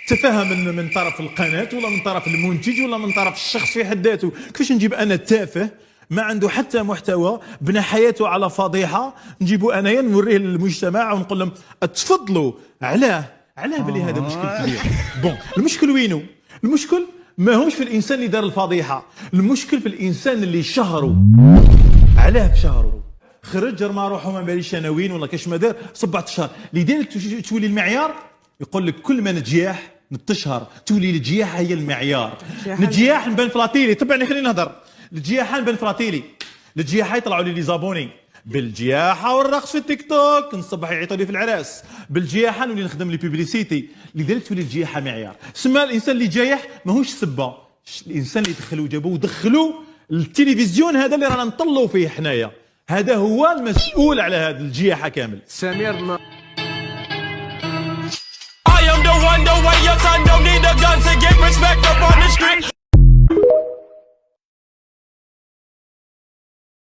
تفهمها من طرف القناه ولا من طرف المنتج ولا من طرف الشخص في حد ذاته. كيفاش نجيب انا تافه ما عنده حتى محتوى، بنى حياته على فضيحه، نجيبه انايا نوريه للمجتمع ونقول لهم اتفضلوا. علاه بلي هذا مشكل كبير. بون المشكل وينو؟ المشكل ماهوش في الانسان اللي دار الفضيحه، المشكل في الانسان اللي شهروا. علاه شهروا؟ خرج رمى روحه ما باليش انا وين ولا كاش ما دار 7 اشهر. لذلك تولي المعيار يقول لك كل ما نتجياح نتشهر، تولي الجياحه هي المعيار. نتجياح نبان فلاتيلي، تبعني خليني نهضر. الجياحه نبان فلاتيلي، الجياحه يطلعوا لي زابوني. بالجياحه والرقص في التيك توك نصبح يعيطوا لي في العراس، بالجياحه نولي نخدم لي بيبليسيتي. لذلك تولي الجياحه معيار. سما الانسان اللي جايح ماهوش سبه، الانسان اللي دخلوا جابوه ودخلوا التلفزيون هذا اللي رانا نطلوا فيه حنايا، هذا هو المسؤول على هذه الجياحه كامل. سمير I am the one, the way your son